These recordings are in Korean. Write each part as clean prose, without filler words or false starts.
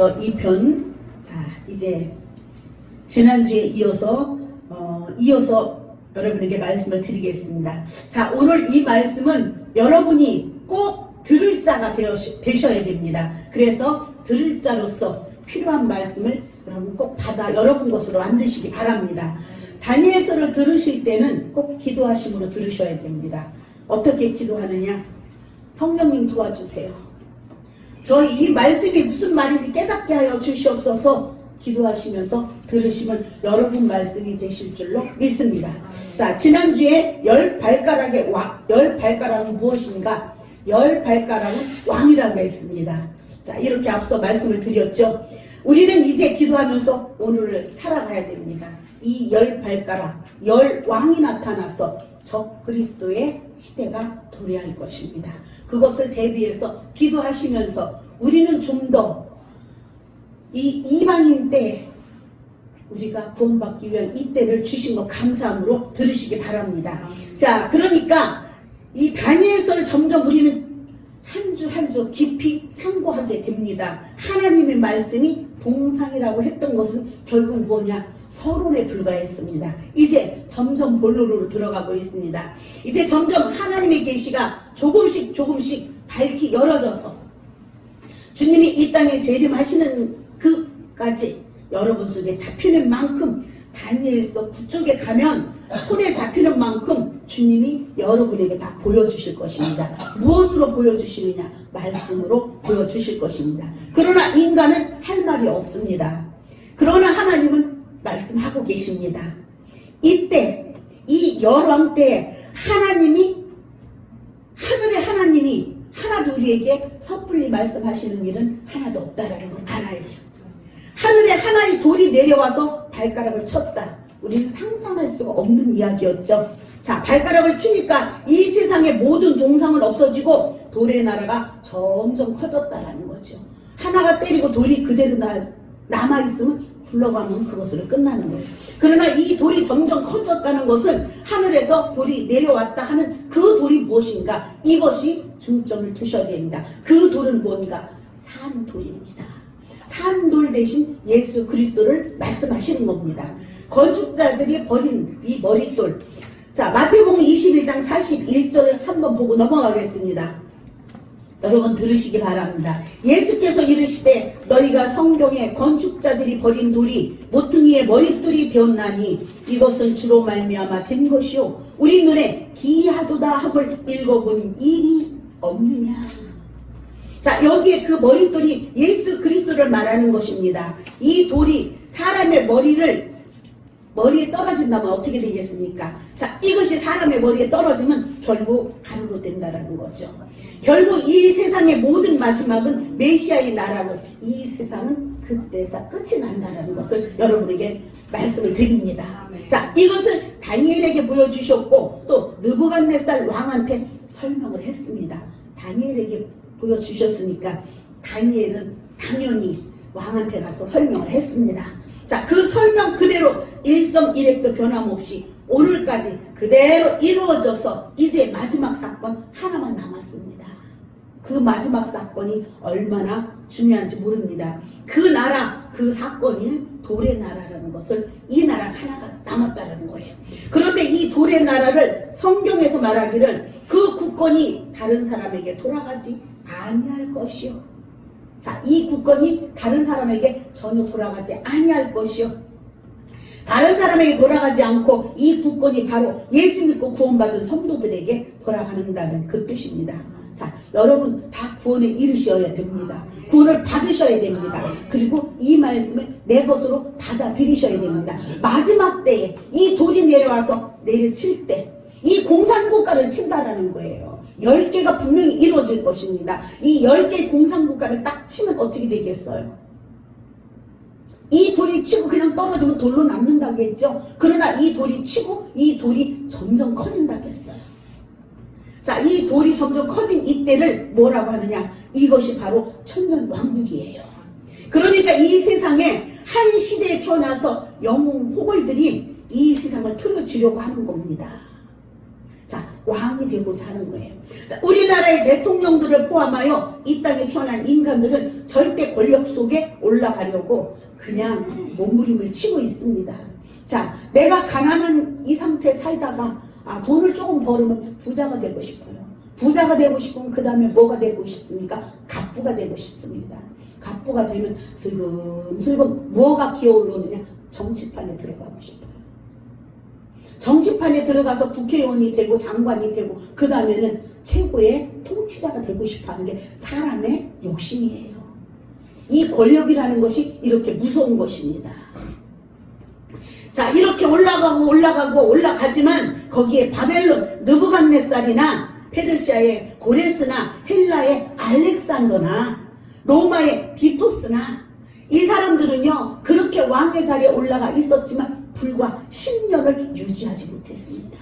다니엘서 2편. 자, 이제 지난주에 이어서 여러분에게 말씀을 드리겠습니다. 자, 오늘 이 말씀은 여러분이 꼭 들을 자가 되셔야 됩니다. 그래서 들을 자로서 필요한 말씀을 여러분 꼭 받아 여러분 것으로 만드시기 바랍니다. 다니엘서를 들으실 때는 꼭 기도하심으로 들으셔야 됩니다. 어떻게 기도하느냐? 성령님 도와주세요. 저희 이 말씀이 무슨 말인지 깨닫게 하여 주시옵소서. 기도하시면서 들으시면 여러분 말씀이 되실 줄로 믿습니다. 자, 지난주에 열 발가락은 무엇인가? 열 발가락은 왕이라고 했습니다. 자, 이렇게 앞서 말씀을 드렸죠. 우리는 이제 기도하면서 오늘을 살아가야 됩니다. 이 열 발가락, 열 왕이 나타나서 적 그리스도의 시대가 도래할 것입니다. 그것을 대비해서 기도하시면서 우리는 좀 더 이 이방인 때 우리가 구원받기 위한 이 때를 주신 것 감사함으로 들으시기 바랍니다. 자, 그러니까 이 다니엘서를 점점 우리는 한 주 한 주 깊이 상고하게 됩니다. 하나님의 말씀이 동상이라고 했던 것은 결국 뭐냐? 서론에 불과했습니다. 이제 점점 본론으로 들어가고 있습니다. 이제 점점 하나님의 계시가 조금씩 밝히 열어져서 주님이 이 땅에 재림하시는 그까지 여러분 속에 잡히는 만큼, 다니엘서 9쪽에 가면 손에 잡히는 만큼 주님이 여러분에게 다 보여주실 것입니다. 무엇으로 보여주시느냐? 말씀으로 보여주실 것입니다. 그러나 인간은 할 말이 없습니다. 그러나 하나님은 말씀하고 계십니다. 이때 이 열왕 때 하나님이, 하늘의 하나님이 하나도 우리에게 섣불리 말씀하시는 일은 하나도 없다라는 걸 알아야 돼요. 하늘에 하나의 돌이 내려와서 발가락을 쳤다. 우리는 상상할 수가 없는 이야기였죠. 자, 발가락을 치니까 이 세상의 모든 동상은 없어지고 돌의 나라가 점점 커졌다라는 거죠. 하나가 때리고 돌이 그대로 남아있으면 굴러가면 그것으로 끝나는 거예요. 그러나 이 돌이 점점 커졌다는 것은 하늘에서 돌이 내려왔다 하는 그 돌이 무엇인가? 이것이 중점을 두셔야 됩니다. 그 돌은 뭔가? 산돌입니다. 산돌 대신 예수 그리스도를 말씀하시는 겁니다. 건축자들이 버린 이 머릿돌. 자, 마태복음 21장 41절을 한번 보고 넘어가겠습니다. 여러분 들으시기 바랍니다. 예수께서 이르시되 너희가 성경에 건축자들이 버린 돌이 모퉁이의 머릿돌이 되었나니 이것은 주로 말미암아 된 것이요 우리 눈에 기이하도다 함을 읽어본 일이 없느냐. 자, 여기에 그 머릿돌이 예수 그리스도를 말하는 것입니다. 이 돌이 사람의 머리에 떨어진다면 어떻게 되겠습니까? 자, 이것이 사람의 머리에 떨어지면 결국 가루로 된다라는 거죠. 결국 이 세상의 모든 마지막은 메시아의 나라로 이 세상은 그때서 끝이 난다라는 것을 여러분에게 말씀을 드립니다. 자, 이것을 다니엘에게 보여주셨고 또 느부갓네살 왕한테 설명을 했습니다. 다니엘에게 보여주셨으니까 다니엘은 당연히 왕한테 가서 설명을 했습니다. 자, 그 설명 그대로 1.1획도 변함없이 오늘까지 그대로 이루어져서 이제 마지막 사건 하나만 남았습니다. 그 마지막 사건이 얼마나 중요한지 모릅니다. 그 나라, 그 사건이 돌의 나라라는 것을 이 나라 하나가 남았다는 거예요. 그런데 이 돌의 나라를 성경에서 말하기를 그 국권이 다른 사람에게 돌아가지 아니할 것이요. 자, 이 국권이 다른 사람에게 전혀 돌아가지 아니할 것이요. 다른 사람에게 돌아가지 않고 이 국권이 바로 예수 믿고 구원받은 성도들에게 돌아가는다는 그 뜻입니다. 자, 여러분 다 구원에 이르셔야 됩니다. 구원을 받으셔야 됩니다. 그리고 이 말씀을 내 것으로 받아들이셔야 됩니다. 마지막 때에 이 돌이 내려와서 내려칠 때 이 공산국가를 친다라는 거예요. 10개가 분명히 이루어질 것입니다. 이 10개의 공산국가를 딱 치면 어떻게 되겠어요? 이 돌이 치고 그냥 떨어지면 돌로 남는다고 했죠. 그러나 이 돌이 치고 이 돌이 점점 커진다고 했어요. 자, 이 돌이 점점 커진 이때를 뭐라고 하느냐? 이것이 바로 천년왕국이에요. 그러니까 이 세상에 한 시대에 태어나서 영웅 호걸들이 이 세상을 틀어주려고 하는 겁니다. 자, 왕이 되고자 하는 거예요. 자, 우리나라의 대통령들을 포함하여 이 땅에 태어난 인간들은 절대 권력 속에 올라가려고 그냥 몸부림을 치고 있습니다. 자, 내가 가난한 이 상태 살다가 돈을 조금 벌으면 부자가 되고 싶어요. 부자가 되고 싶으면 그 다음에 뭐가 되고 싶습니까? 갑부가 되고 싶습니다. 갑부가 되면 슬금슬금 뭐가 기어오르느냐? 정치판에 들어가고 싶어요. 정치판에 들어가서 국회의원이 되고 장관이 되고 그 다음에는 최고의 통치자가 되고 싶어하는 게 사람의 욕심이에요. 이 권력이라는 것이 이렇게 무서운 것입니다. 자, 이렇게 올라가지만 거기에 바벨론 느부갓네살이나 페르시아의 고레스나 헬라의 알렉산더나 로마의 디토스나 이 사람들은요 그렇게 왕의 자리에 올라가 있었지만 불과 10년을 유지하지 못했습니다.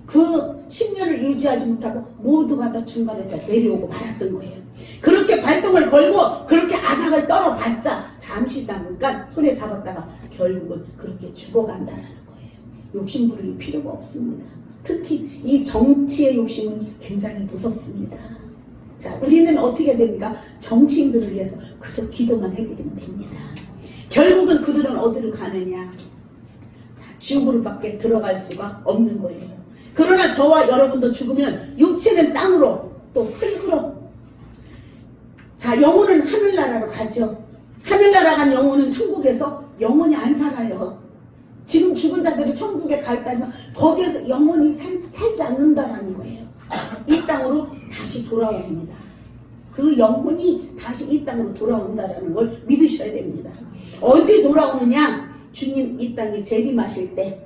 그 10년을 유지하지 못하고 모두가 다 중간에 다 내려오고 말았던 거예요. 그렇게 발동을 걸고 그렇게 아삭을 떨어봤자 잠깐 손에 잡았다가 결국은 그렇게 죽어간다는 거예요. 욕심 부릴 필요가 없습니다. 특히 이 정치의 욕심은 굉장히 무섭습니다. 자, 우리는 어떻게 됩니까? 정치인들을 위해서 그저 기도만 해드리면 됩니다. 결국은 그들은 어디로 가느냐? 자, 지옥으로 밖에 들어갈 수가 없는 거예요. 그러나 저와 여러분도 죽으면 육체는 땅으로 또 흙으로, 자, 영혼은 하늘나라로 가죠. 하늘나라 간 영혼은 천국에서 영원히 안 살아요. 지금 죽은 자들이 천국에 가 있다면 거기에서 영원히 살지 않는다라는 거예요. 이 땅으로 다시 돌아옵니다. 그 영혼이 다시 이 땅으로 돌아온다라는 걸 믿으셔야 됩니다. 언제 돌아오느냐? 주님 이 땅에 재림하실 때,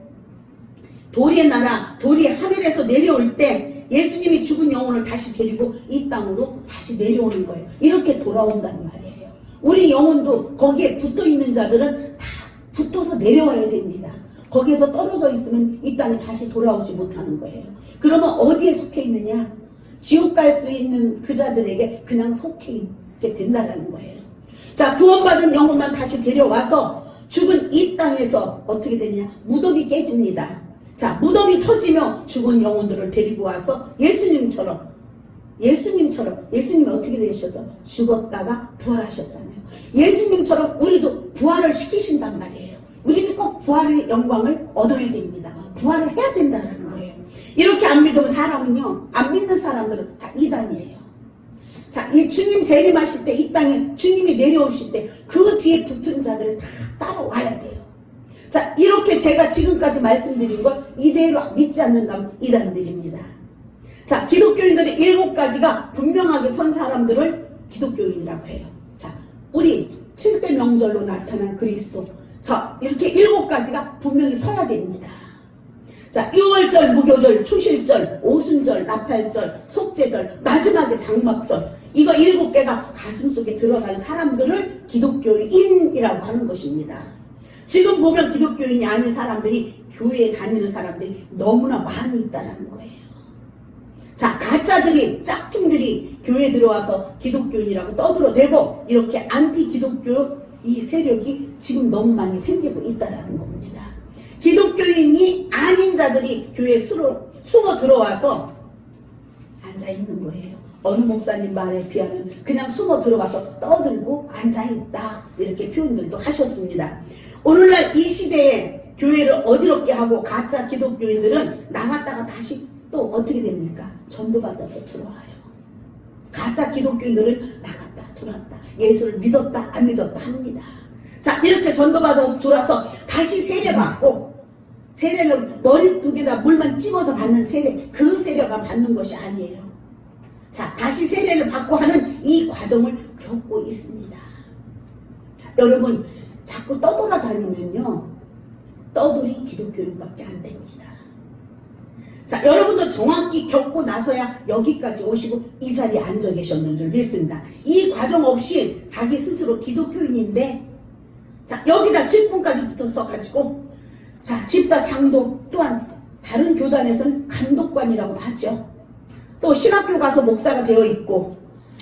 돌의 나라, 돌이 하늘에서 내려올 때 예수님이 죽은 영혼을 다시 데리고 이 땅으로 다시 내려오는 거예요. 이렇게 돌아온다는 말이에요. 우리 영혼도 거기에 붙어있는 자들은 다 붙어서 내려와야 됩니다. 거기에서 떨어져 있으면 이 땅에 다시 돌아오지 못하는 거예요. 그러면 어디에 속해 있느냐? 지옥 갈 수 있는 그 자들에게 그냥 속해 있게 된다는 거예요. 자, 구원받은 영혼만 다시 데려와서 죽은 이 땅에서 어떻게 되느냐? 무덤이 깨집니다. 자, 무덤이 터지며 죽은 영혼들을 데리고 와서 예수님처럼 예수님이 어떻게 되셨죠? 죽었다가 부활하셨잖아요. 예수님처럼 우리도 부활을 시키신단 말이에요. 우리는 꼭 부활의 영광을 얻어야 됩니다. 부활을 해야 된다는 거예요. 이렇게 안 믿으면 사람은요, 안 믿는 사람들은 다 이단이에요. 자, 이 주님 재림하실 때 이 땅에 주님이 내려오실 때 그 뒤에 붙은 자들을 다 따라와야 돼요. 자, 이렇게 제가 지금까지 말씀드린 걸 이대로 믿지 않는다면 이단들입니다. 자, 기독교인들의 7가지가 분명하게 선 사람들을 기독교인이라고 해요. 자, 우리 7대 명절로 나타난 그리스도. 자, 이렇게 7가지가 분명히 서야 됩니다. 자, 유월절, 무교절, 초실절, 오순절, 나팔절, 속죄절, 마지막에 장막절. 이거 7개가 가슴속에 들어간 사람들을 기독교인이라고 하는 것입니다. 지금 보면 기독교인이 아닌 사람들이, 교회에 다니는 사람들이 너무나 많이 있다는 거예요. 자, 가짜들이, 짝퉁들이 교회에 들어와서 기독교인이라고 떠들어대고 이렇게 안티 기독교 이 세력이 지금 너무 많이 생기고 있다는 겁니다. 기독교인이 아닌 자들이 교회에 숨어 들어와서 앉아있는 거예요. 어느 목사님 말에 비하면 그냥 숨어 들어가서 떠들고 앉아있다, 이렇게 표현들도 하셨습니다. 오늘날 이 시대에 교회를 어지럽게 하고 가짜 기독교인들은 나갔다가 다시 또 어떻게 됩니까? 전도받아서 들어와요. 가짜 기독교인들은 나갔다 들어왔다, 예수를 믿었다 안 믿었다 합니다. 자, 이렇게 전도받아 들어와서 다시 세례받고, 세례를 머리통에다 물만 찍어서 받는 세례, 그 세례만 받는 것이 아니에요. 자, 다시 세례를 받고 하는 이 과정을 겪고 있습니다. 자, 여러분 자꾸 떠돌아다니면요, 떠돌이 기독교인밖에 안 됩니다. 자, 여러분도 정확히 겪고 나서야 여기까지 오시고 이 자리에 앉아 계셨는 줄 믿습니다. 이 과정 없이 자기 스스로 기독교인인데, 자, 여기다 직분까지 붙어서 가지고, 자, 집사 장도, 또한 다른 교단에서는 감독관이라고 하죠. 또 신학교 가서 목사가 되어 있고,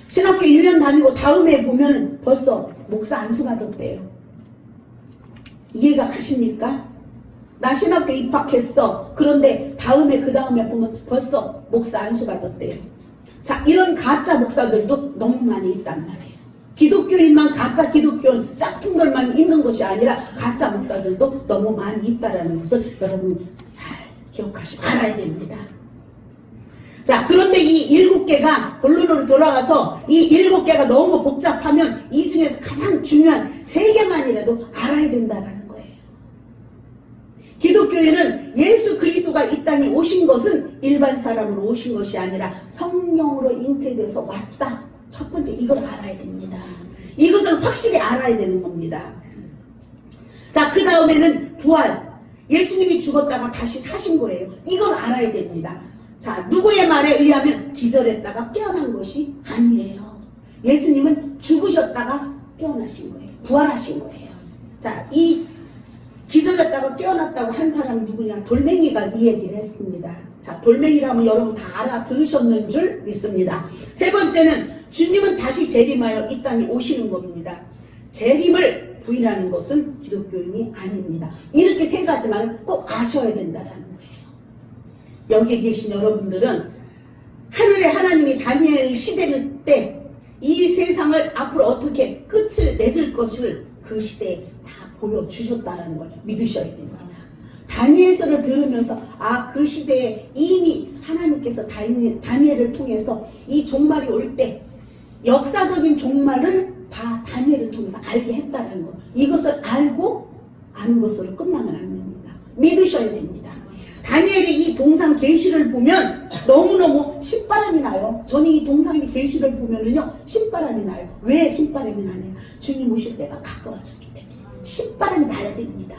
신학교 1년 다니고 다음에 보면 벌써 목사 안수 받았대요. 이해가 가십니까? 나 신학교 입학했어. 그런데 그 다음에 보면 벌써 목사 안수 받았대요. 자, 이런 가짜 목사들도 너무 많이 있단 말이에요. 기독교인만 가짜 기독교인 짝퉁들만 있는 것이 아니라 가짜 목사들도 너무 많이 있다는 것을 여러분 잘 기억하시고 알아야 됩니다. 자, 그런데 이 7개가 본론으로 돌아가서 이 7개가 너무 복잡하면 이 중에서 가장 중요한 3개만이라도 알아야 된다는 거예요. 기독교인은 예수 그리스도가 이 땅에 오신 것은 일반 사람으로 오신 것이 아니라 성령으로 잉태되어서 왔다. 첫 번째 이걸 알아야 됩니다. 이것을 확실히 알아야 되는 겁니다. 자, 그 다음에는 부활. 예수님이 죽었다가 다시 사신 거예요. 이걸 알아야 됩니다. 자, 누구의 말에 의하면 기절했다가 깨어난 것이 아니에요. 예수님은 죽으셨다가 깨어나신 거예요. 부활하신 거예요. 자, 이 기절했다가 깨어났다고 한 사람은 누구냐? 돌멩이가 이 얘기를 했습니다. 자, 돌멩이라면 여러분 다 알아들으셨는 줄 믿습니다. 세 번째는 주님은 다시 재림하여 이 땅에 오시는 겁니다. 재림을 부인하는 것은 기독교인이 아닙니다. 이렇게 3가지만을 꼭 아셔야 된다는 거예요. 여기에 계신 여러분들은 하늘의 하나님이 다니엘 시대 때 이 세상을 앞으로 어떻게 끝을 맺을 것을 그 시대에 다 보여주셨다는 걸 믿으셔야 됩니다. 다니엘서를 들으면서 그 시대에 이미 하나님께서 다니엘을 통해서 이 종말이 올 때 역사적인 종말을 다 다니엘을 통해서 알게 했다는 거. 이것을 알고 아는 것으로 끝나면 안 됩니다. 믿으셔야 됩니다. 다니엘의 이 동상 계시를 보면 너무너무 신바람이 나요. 저는 이 동상의 계시를 보면은요 신바람이 나요. 왜 신바람이 나냐? 주님 오실 때가 가까워졌기 때문에 신바람이 나야 됩니다.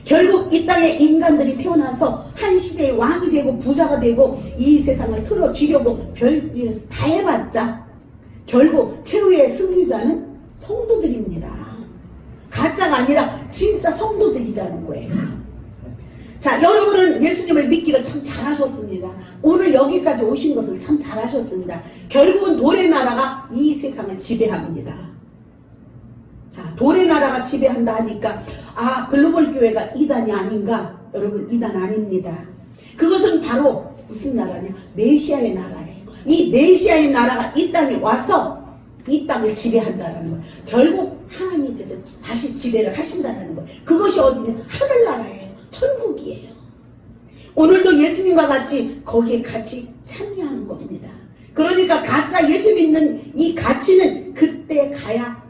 결국 이 땅에 인간들이 태어나서 한 시대의 왕이 되고 부자가 되고 이 세상을 틀어쥐려고 별짓 다 해봤자 결국 최후의 승리자는 성도들입니다. 가짜가 아니라 진짜 성도들이라는 거예요. 자, 여러분은 예수님을 믿기를 참 잘하셨습니다. 오늘 여기까지 오신 것을 참 잘하셨습니다. 결국은 돌의 나라가 이 세상을 지배합니다. 자, 돌의 나라가 지배한다 하니까 글로벌 교회가 이단이 아닌가? 여러분, 이단 아닙니다. 그것은 바로 무슨 나라냐? 메시아의 나라예요. 이 메시아의 나라가 이 땅에 와서 이 땅을 지배한다는 거예요. 결국 하나님께서 다시 지배를 하신다는 거예요. 그것이 어디냐? 하늘나라예요. 천국이에요. 오늘도 예수님과 같이 거기에 같이 참여하는 겁니다. 그러니까 가짜 예수 믿는 이 가치는 그때 가야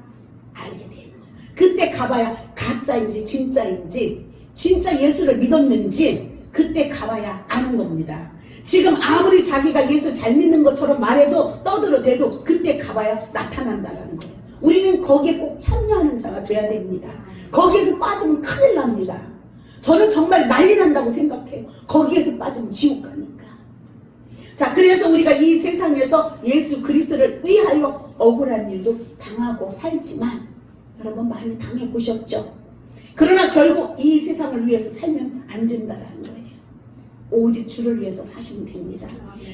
알게 되는 거예요. 그때 가봐야 가짜인지 진짜인지 진짜 예수를 믿었는지 그때 가봐야 아는 겁니다. 지금 아무리 자기가 예수 잘 믿는 것처럼 말해도 떠들어대도 그때 가봐야 나타난다는 거예요. 우리는 거기에 꼭 참여하는 자가 돼야 됩니다. 거기에서 빠지면 큰일 납니다. 저는 정말 난리 난다고 생각해요. 거기에서 빠지면 지옥 가니까. 자, 그래서 우리가 이 세상에서 예수 그리스도를 위하여 억울한 일도 당하고 살지만 여러분 많이 당해보셨죠? 그러나 결국 이 세상을 위해서 살면 안 된다는 거예요. 오직 주를 위해서 사시면 됩니다.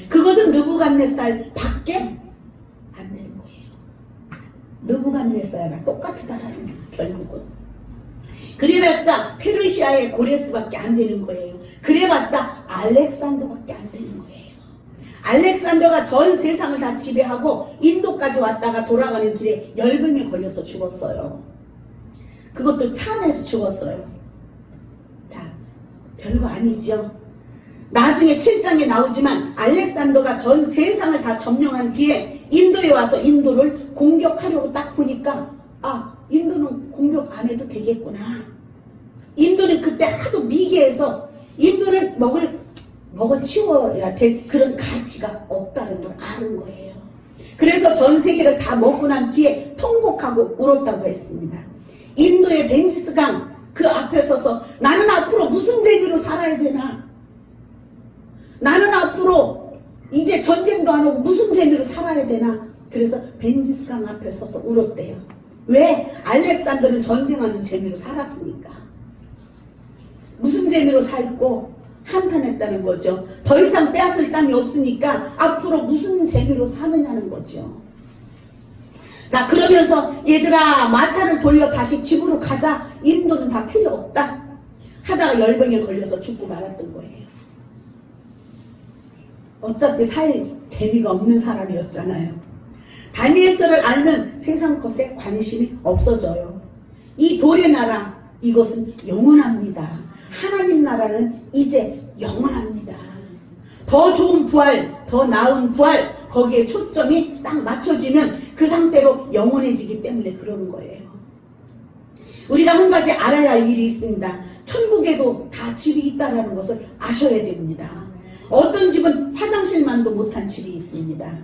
그것은 느부갓네살 밖에 안 되는 거예요. 느부갓네살과 똑같다라는 거예요. 결국은. 그래봤자 페르시아의 고레스밖에 안 되는 거예요. 그래봤자 알렉산더밖에 안 되는 거예요. 알렉산더가 전 세상을 다 지배하고 인도까지 왔다가 돌아가는 길에 열병에 걸려서 죽었어요. 그것도 차 안에서 죽었어요. 자, 별거 아니죠. 나중에 7장에 나오지만 알렉산더가 전 세상을 다 점령한 뒤에 인도에 와서 인도를 공격하려고 딱 보니까 인도는 공격 안 해도 되겠구나. 인도는 그때 하도 미개해서 인도를 먹어치워야 될 그런 가치가 없다는 걸 아는 거예요. 그래서 전 세계를 다 먹고 난 뒤에 통곡하고 울었다고 했습니다. 인도의 벤지스강 그 앞에 서서 나는 앞으로 무슨 재미로 살아야 되나? 나는 앞으로 이제 전쟁도 안 하고 무슨 재미로 살아야 되나? 그래서 벤지스강 앞에 서서 울었대요. 왜? 알렉산더는 전쟁하는 재미로 살았으니까. 무슨 재미로 살고 한탄했다는 거죠. 더 이상 빼앗을 땅이 없으니까 앞으로 무슨 재미로 사느냐는 거죠. 자, 그러면서 얘들아 마차를 돌려 다시 집으로 가자. 인도는 다 필요 없다. 하다가 열병에 걸려서 죽고 말았던 거예요. 어차피 살 재미가 없는 사람이었잖아요. 다니엘서를 알면 세상 것에 관심이 없어져요. 이 돌의 나라, 이것은 영원합니다. 하나님 나라는 이제 영원합니다. 더 좋은 부활, 더 나은 부활, 거기에 초점이 딱 맞춰지면 그 상태로 영원해지기 때문에 그러는 거예요. 우리가 한 가지 알아야 할 일이 있습니다. 천국에도 다 집이 있다는 것을 아셔야 됩니다. 어떤 집은 화장실만도 못한 집이 있습니다.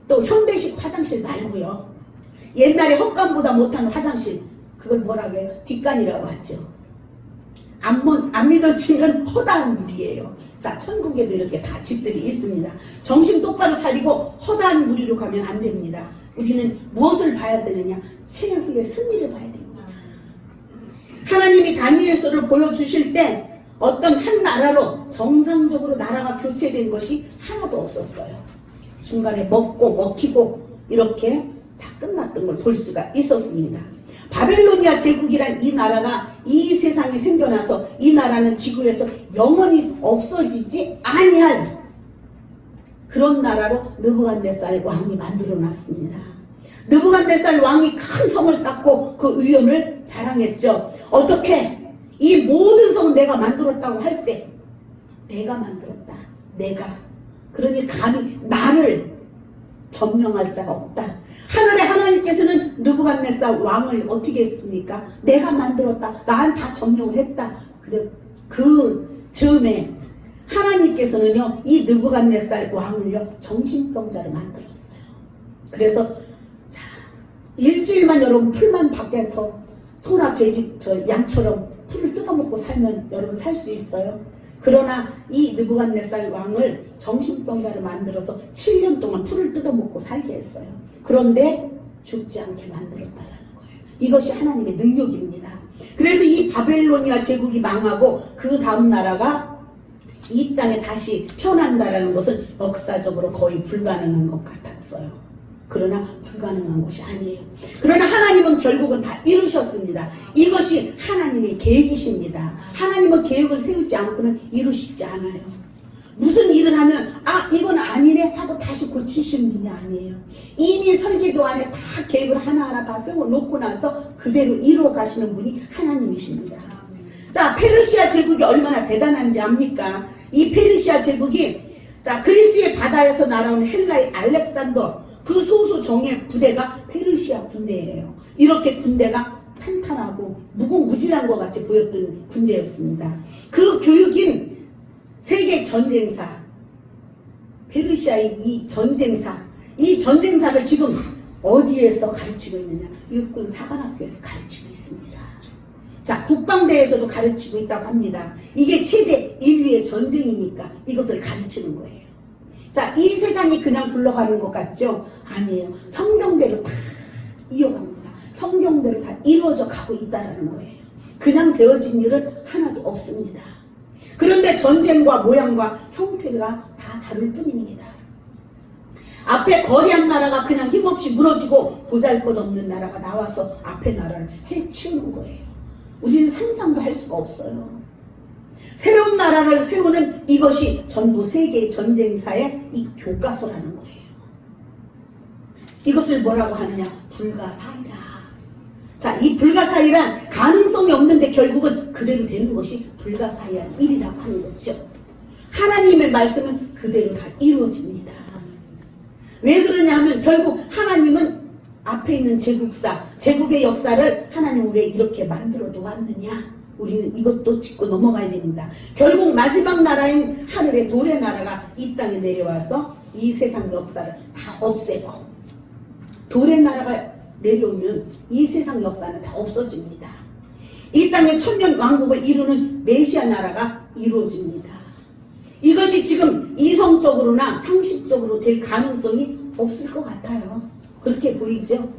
또 현대식 화장실 말고요. 옛날에 헛간보다 못한 화장실, 그걸 뭐라고 해요? 뒷간이라고 하죠. 안 믿어지면 허다한 물이에요. 자, 천국에도 이렇게 다 집들이 있습니다. 정신 똑바로 차리고 허다한 무리로 가면 안 됩니다. 우리는 무엇을 봐야 되느냐? 최후의 승리를 봐야 됩니다. 하나님이 다니엘서를 보여주실 때 어떤 한 나라로 정상적으로 나라가 교체된 것이 하나도 없었어요. 중간에 먹고 먹히고 이렇게 다 끝났던 걸 볼 수가 있었습니다. 바벨로니아 제국이란 이 나라가 이 세상에 생겨나서 이 나라는 지구에서 영원히 없어지지 아니할 그런 나라로 느부갓네살 왕이 만들어 놨습니다. 느부갓네살 왕이 큰 성을 쌓고 그 위엄을 자랑했죠. 어떻게? 이 모든 성은 내가 만들었다고 할 때 내가 만들었다. 내가. 그러니 감히 나를 점령할 자가 없다. 하늘의 하나님께서는 느부갓네살 왕을 어떻게 했습니까? 내가 만들었다. 나한테 다 점령을 했다. 그래, 그 즈음에 하나님께서는요, 이 느부갓네살 왕을요, 정신병자로 만들었어요. 그래서, 자, 일주일만 여러분 풀만 밖에서 소나 돼지, 양처럼 풀을 뜯어먹고 살면 여러분 살 수 있어요? 그러나 이 느부갓네살 왕을 정신병자로 만들어서 7년 동안 풀을 뜯어먹고 살게 했어요. 그런데 죽지 않게 만들었다라는 거예요. 이것이 하나님의 능력입니다. 그래서 이 바벨로니아 제국이 망하고 그 다음 나라가 이 땅에 다시 편한다라는 것은 역사적으로 거의 불가능한 것 같았어요. 그러나 불가능한 것이 아니에요. 그러나 하나님은 결국은 다 이루셨습니다. 이것이 하나님의 계획이십니다. 하나님은 계획을 세우지 않고는 이루시지 않아요. 무슨 일을 하면 이건 아니래 하고 다시 고치시는 분이 아니에요. 이미 설계도 안에 다 계획을 하나하나 다 세워놓고 나서 그대로 이루어 가시는 분이 하나님이십니다. 자, 페르시아 제국이 얼마나 대단한지 압니까? 이 페르시아 제국이 자 그리스의 바다에서 날아온 헬라의 알렉산더 그 소수 정예 부대가 페르시아 군대예요. 이렇게 군대가 탄탄하고 무궁무진한 것 같이 보였던 군대였습니다. 그 교육인 세계 전쟁사 페르시아의 이 전쟁사를 지금 어디에서 가르치고 있느냐? 육군 사관학교에서 가르치고 있습니다. 자, 국방대에서도 가르치고 있다고 합니다. 이게 최대 인류의 전쟁이니까 이것을 가르치는 거예요. 자, 이 세상이 그냥 굴러가는 것 같죠? 아니에요. 성경대로 다 이어갑니다. 성경대로 다 이루어져 가고 있다는 거예요. 그냥 되어진 일은 하나도 없습니다. 그런데 전쟁과 모양과 형태가 다 다를 뿐입니다. 앞에 거대한 나라가 그냥 힘없이 무너지고 보잘것없는 나라가 나와서 앞에 나라를 해치우는 거예요. 우리는 상상도 할 수가 없어요. 새로운 나라를 세우는 이것이 전부 세계의 전쟁사의 이 교과서라는 거예요. 이것을 뭐라고 하느냐? 불가사의라. 자, 이 불가사의란 가능성이 없는데 결국은 그대로 되는 것이 불가사의한 일이라고 하는 거죠. 하나님의 말씀은 그대로 다 이루어집니다. 왜 그러냐 하면 결국 하나님은 앞에 있는 제국의 역사를 하나님은 왜 이렇게 만들어 놓았느냐? 우리는 이것도 짚고 넘어가야 됩니다. 결국 마지막 나라인 하늘의 돌의 나라가 이 땅에 내려와서 이 세상 역사를 다 없애고 돌의 나라가 내려오면 이 세상 역사는 다 없어집니다. 이 땅에 천년 왕국을 이루는 메시아 나라가 이루어집니다. 이것이 지금 이성적으로나 상식적으로 될 가능성이 없을 것 같아요. 그렇게 보이죠?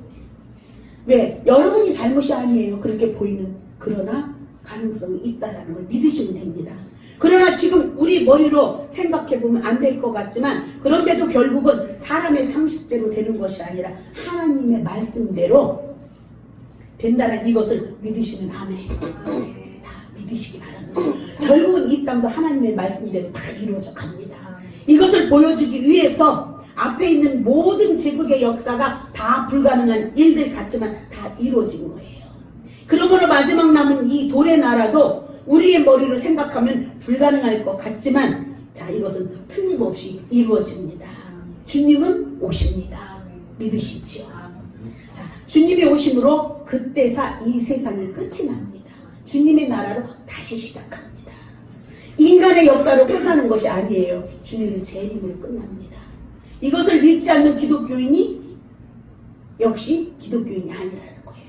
왜? 여러분이 잘못이 아니에요. 그렇게 보이는. 그러나 가능성이 있다는 걸 믿으시면 됩니다. 그러나 지금 우리 머리로 생각해보면 안 될 것 같지만 그런데도 결국은 사람의 상식대로 되는 것이 아니라 하나님의 말씀대로 된다는 이것을 믿으시면 아멘. 다 믿으시기 바랍니다. 결국은 이 땅도 하나님의 말씀대로 다 이루어져 갑니다. 이것을 보여주기 위해서 앞에 있는 모든 제국의 역사가 다 불가능한 일들 같지만 다 이루어진 거예요. 그러므로 마지막 남은 이 돌의 나라도 우리의 머리로 생각하면 불가능할 것 같지만 자, 이것은 틀림없이 이루어집니다. 주님은 오십니다. 믿으시지요? 자, 주님이 오심으로 그때사 이 세상이 끝이 납니다. 주님의 나라로 다시 시작합니다. 인간의 역사로 끝나는 것이 아니에요. 주님의 재림으로 끝납니다. 이것을 믿지 않는 기독교인이 역시 기독교인이 아니라는 거예요.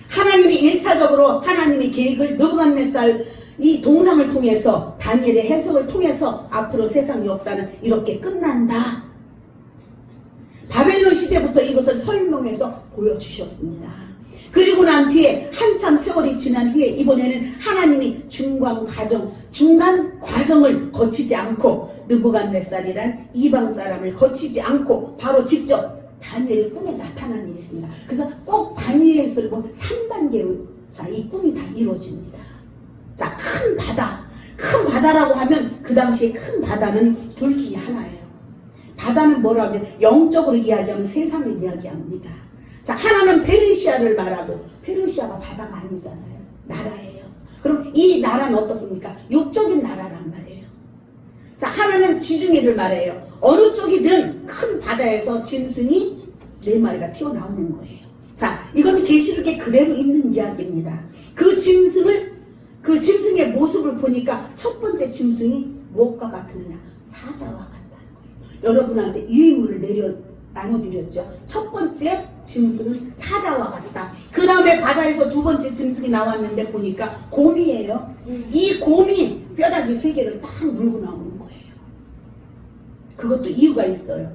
하나님이 1차적으로 하나님의 계획을 느부갓네살 이 동상을 통해서 다니엘의 해석을 통해서 앞으로 세상 역사는 이렇게 끝난다. 바벨론 시대부터 이것을 설명해서 보여주셨습니다. 그리고 난 뒤에 한참 세월이 지난 후에 이번에는 하나님이 중간 과정을 거치지 않고 느부갓네살이란 이방 사람을 거치지 않고 바로 직접 다니엘의 꿈에 나타난 일이 있습니다. 그래서 꼭 다니엘서를 보면 3단계로 자, 이 꿈이 다 이루어집니다. 자, 큰 바다라고 하면 그 당시에 큰 바다는 둘 중에 하나예요. 바다는 뭐라고 하면 영적으로 이야기하면 세상을 이야기합니다. 자, 하나는 페르시아를 말하고 페르시아가 바다가 아니잖아요. 나라예요. 그럼 이 나라는 어떻습니까? 육적인 나라란 말이에요. 자, 하나는 지중해를 말해요. 어느 쪽이든 큰 바다에서 짐승이 4마리가 튀어나오는 거예요. 자, 이건 계시록에 그대로 있는 이야기입니다. 그 짐승의 모습을 보니까 첫 번째 짐승이 무엇과 같으느냐? 사자와 같다는 거예요. 여러분한테 유인물을 나눠드렸죠. 첫 번째 짐승은 사자와 같다. 그 다음에 바다에서 두 번째 짐승이 나왔는데 보니까 곰이에요. 이 곰이 뼈다귀 3개를 딱 물고 나오는 거예요. 그것도 이유가 있어요.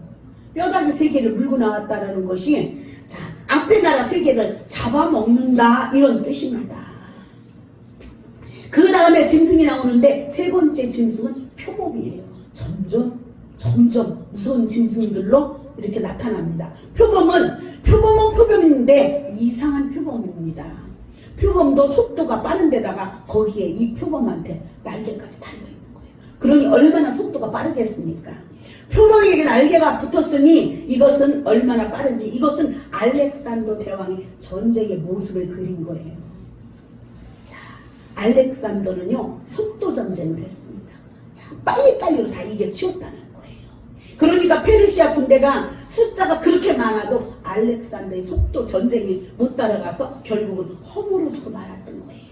뼈다귀 3개를 물고 나왔다는 것이 자, 앞에 나라 3개를 잡아먹는다 이런 뜻입니다. 그 다음에 짐승이 나오는데 세 번째 짐승은 표범이에요. 점점 무서운 짐승들로 이렇게 나타납니다. 표범은 표범인데 이상한 표범입니다. 표범도 속도가 빠른 데다가 거기에 이 표범한테 날개까지 달려있는 거예요. 그러니 얼마나 속도가 빠르겠습니까? 표범에게 날개가 붙었으니 이것은 얼마나 빠른지 이것은 알렉산더 대왕의 전쟁의 모습을 그린 거예요. 자, 알렉산더는요 속도 전쟁을 했습니다. 자, 빨리빨리로 다 이겨치웠다는 거예요. 그러니까 페르시아 군대가 숫자가 그렇게 많아도 알렉산더의 속도 전쟁에 못 따라가서 결국은 허물어지고 말았던 거예요.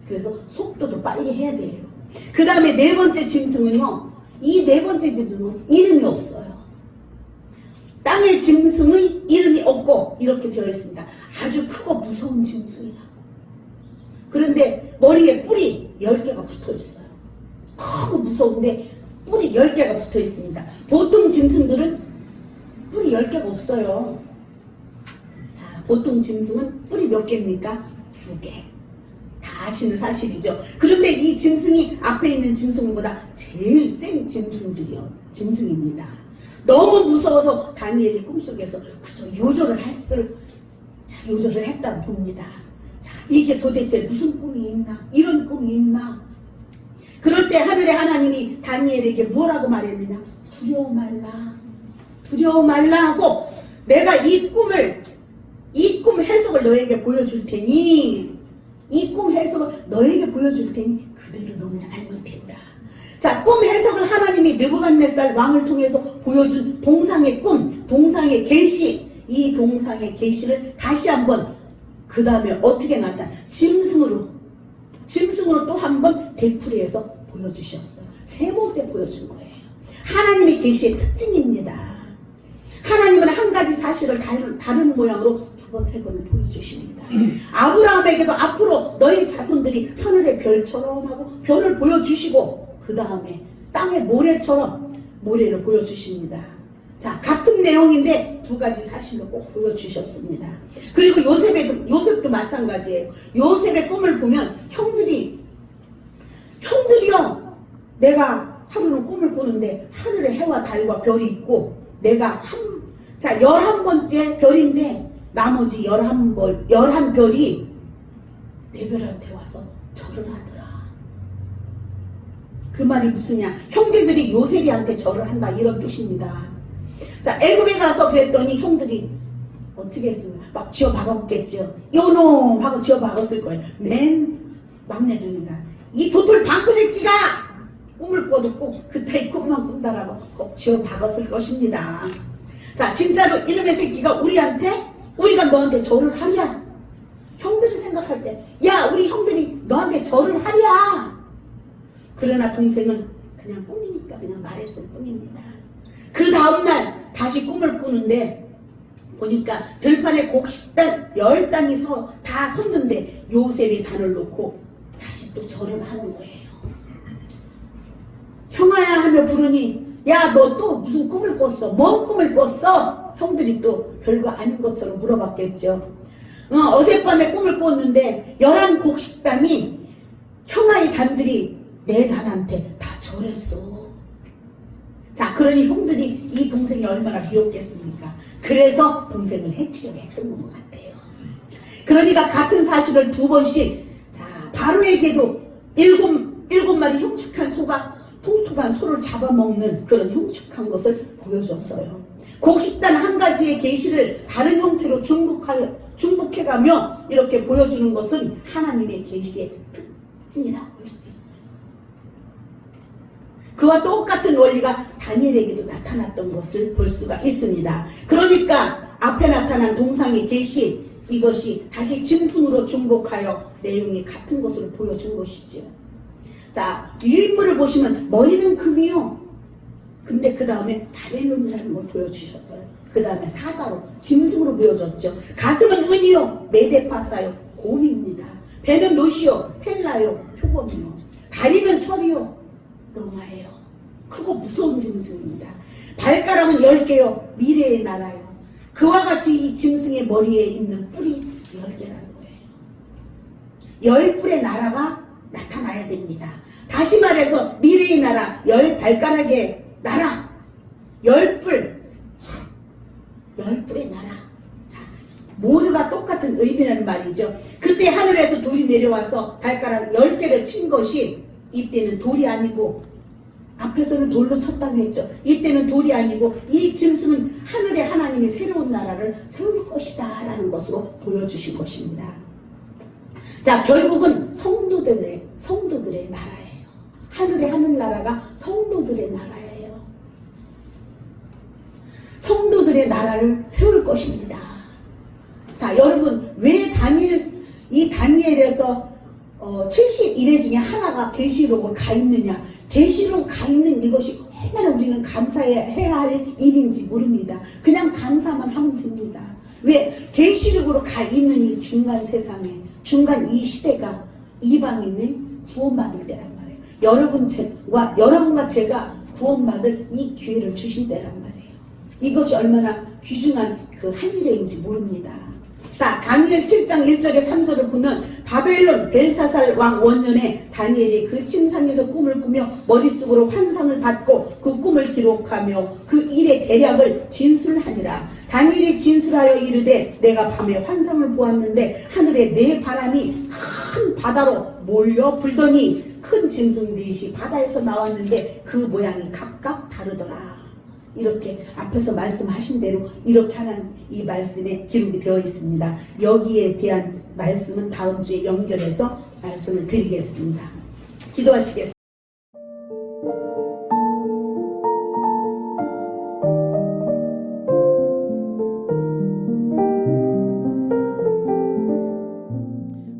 그래서 속도도 빨리 해야 돼요. 그 다음에 네 번째 짐승은요, 이 네 번째 짐승은 이름이 없어요. 땅의 짐승의 이름이 없고 이렇게 되어 있습니다. 아주 크고 무서운 짐승이라고. 그런데 머리에 뿔이 10개가 붙어 있어요. 크고 무서운데 뿔이 10개가 붙어 있습니다. 보통 짐승들은 뿔이 10개가 없어요. 자, 보통 짐승은 뿔이 몇 개입니까? 2개. 다 아시는 사실이죠. 그런데 이 짐승이 앞에 있는 짐승보다 제일 센 짐승입니다. 너무 무서워서 다니엘이 꿈속에서 그저 요절을 했다고 봅니다. 자, 이게 도대체 무슨 꿈이 있나? 이런 꿈이 있나? 그럴 때 하늘의 하나님이 다니엘에게 뭐라고 말했느냐? 두려워 말라 하고 내가 이 꿈 해석을 너에게 보여줄 테니 그대로 너는 알면 된다. 자, 꿈 해석을 하나님이 느부갓네살 왕을 통해서 보여준 동상의 꿈, 동상의 계시, 이 동상의 계시를 다시 한번 그 다음에 어떻게 나타나? 짐승으로 또 한번 되풀이해서 보여주셨어요. 세 번째 보여준 거예요. 하나님의 계시의 특징입니다. 하나님은 한 가지 사실을 다른 모양으로 두 번, 세 번을 보여주십니다. 아브라함에게도 앞으로 너희 자손들이 하늘의 별처럼 하고 별을 보여주시고 그 다음에 땅의 모래를 보여주십니다. 자, 같은 내용인데 두 가지 사실로 꼭 보여주셨습니다. 그리고 요셉도 마찬가지예요. 요셉의 꿈을 보면 형들이요, 내가 하루는 꿈을 꾸는데 하늘에 해와 달과 별이 있고 내가 11번째 별인데 나머지 11별이 내 별한테 와서 절을 하더라. 그 말이 무슨냐? 형제들이 요셉이한테 절을 한다 이런 뜻입니다. 자, 애굽에 가서 그랬더니 형들이 어떻게 했으면 막 쥐어 박았겠죠. 요놈 하고 쥐어 박았을 거예요. 맨 막내둥이가 이 도톨 방구 새끼가 꿈을 꿔도 꼭 그따위 꿈만 꾼다라고 꼭 쥐어 박았을 것입니다. 자, 진짜로 이놈의 새끼가 우리가 너한테 절을 하랴. 형들이 생각할 때, 야, 우리 형들이 너한테 절을 하랴. 그러나 동생은 그냥 꿈이니까 그냥 말했을 뿐입니다. 그 다음날 다시 꿈을 꾸는데 보니까 들판에 곡식단 10단이 다 섰는데 요셉이 단을 놓고 다시 또 절을 하는 거예요. 형아야 하며 부르니, 야, 너 또 무슨 꿈을 꿨어? 뭔 꿈을 꿨어? 형들이 또 별거 아닌 것처럼 물어봤겠죠. 어젯밤에 꿈을 꿨는데 11 곡식단이 형아의 단들이 내 단한테 다 절했어. 자, 그러니 형들이 이 동생이 얼마나 미웠겠습니까? 그래서 동생을 해치려고 했던 것 같아요. 그러니까 같은 사실을 2번씩, 자, 바로에게도 일곱 마리 흉측한 소가 통통한 소를 잡아먹는 그런 흉측한 것을 보여줬어요. 곡식단 한 가지의 계시를 다른 형태로 중복해가며 이렇게 보여주는 것은 하나님의 계시의 특징이라고 할 수 있어요. 그와 똑같은 원리가 다니엘에게도 나타났던 것을 볼 수가 있습니다. 그러니까 앞에 나타난 동상의 계시, 이것이 다시 짐승으로 중복하여 내용이 같은 것으로 보여준 것이죠. 자, 유인물을 보시면 머리는 금이요. 근데 그 다음에 바벨론이라는 걸 보여주셨어요. 그 다음에 사자로 짐승으로 보여줬죠. 가슴은 은이요, 메데파사요, 곰입니다. 배는 노시요, 펠라요, 표범이요. 다리는 철이요, 로마예요. 크고 무서운 짐승입니다. 발가락은 10개요, 미래의 나라요. 그와 같이 이 짐승의 머리에 있는 뿔이 10개라는 거예요. 10뿔의 나라가 나타나야 됩니다. 다시 말해서 미래의 나라, 10발가락의 나라, 10뿔의 나라. 자, 모두가 똑같은 의미라는 말이죠. 그때 하늘에서 돌이 내려와서 발가락 10개를 친 것이, 이때는 돌이 아니고, 앞에서는 돌로 쳤다고 했죠. 이때는 돌이 아니고 이 짐승은 하늘의 하나님이 새로운 나라를 세울 것이다 라는 것으로 보여주신 것입니다. 자, 결국은 성도들의 나라예요. 하늘의 하늘나라가 성도들의 나라예요. 성도들의 나라를 세울 것입니다. 자, 여러분, 왜 이 다니엘에서 71회 중에 하나가 계시록으로 가 있느냐? 계시록 가 있는 이것이 얼마나 우리는 감사해야 할 일인지 모릅니다. 그냥 감사만 하면 됩니다. 왜? 계시록으로 가 있는 이 중간 세상에, 중간 이 시대가 이방인이 구원받을 때란 말이에요. 여러분과 제가 구원받을 이 기회를 주신 때란 말이에요. 이것이 얼마나 귀중한 그 한일회인지 모릅니다. 자, 다니엘 7장 1절에 3절을 보면 바벨론 벨사살 왕 원년에 다니엘이 그 침상에서 꿈을 꾸며 머릿속으로 환상을 받고 그 꿈을 기록하며 그 일의 대략을 진술하니라. 다니엘이 진술하여 이르되 내가 밤에 환상을 보았는데 하늘에 네 바람이 큰 바다로 몰려 불더니 큰 짐승 넷이 바다에서 나왔는데 그 모양이 각각 다르더라. 이렇게 앞에서 말씀하신 대로 이렇게 하는 이 말씀에 기록이 되어 있습니다. 여기에 대한 말씀은 다음 주에 연결해서 말씀을 드리겠습니다. 기도하시겠습니다.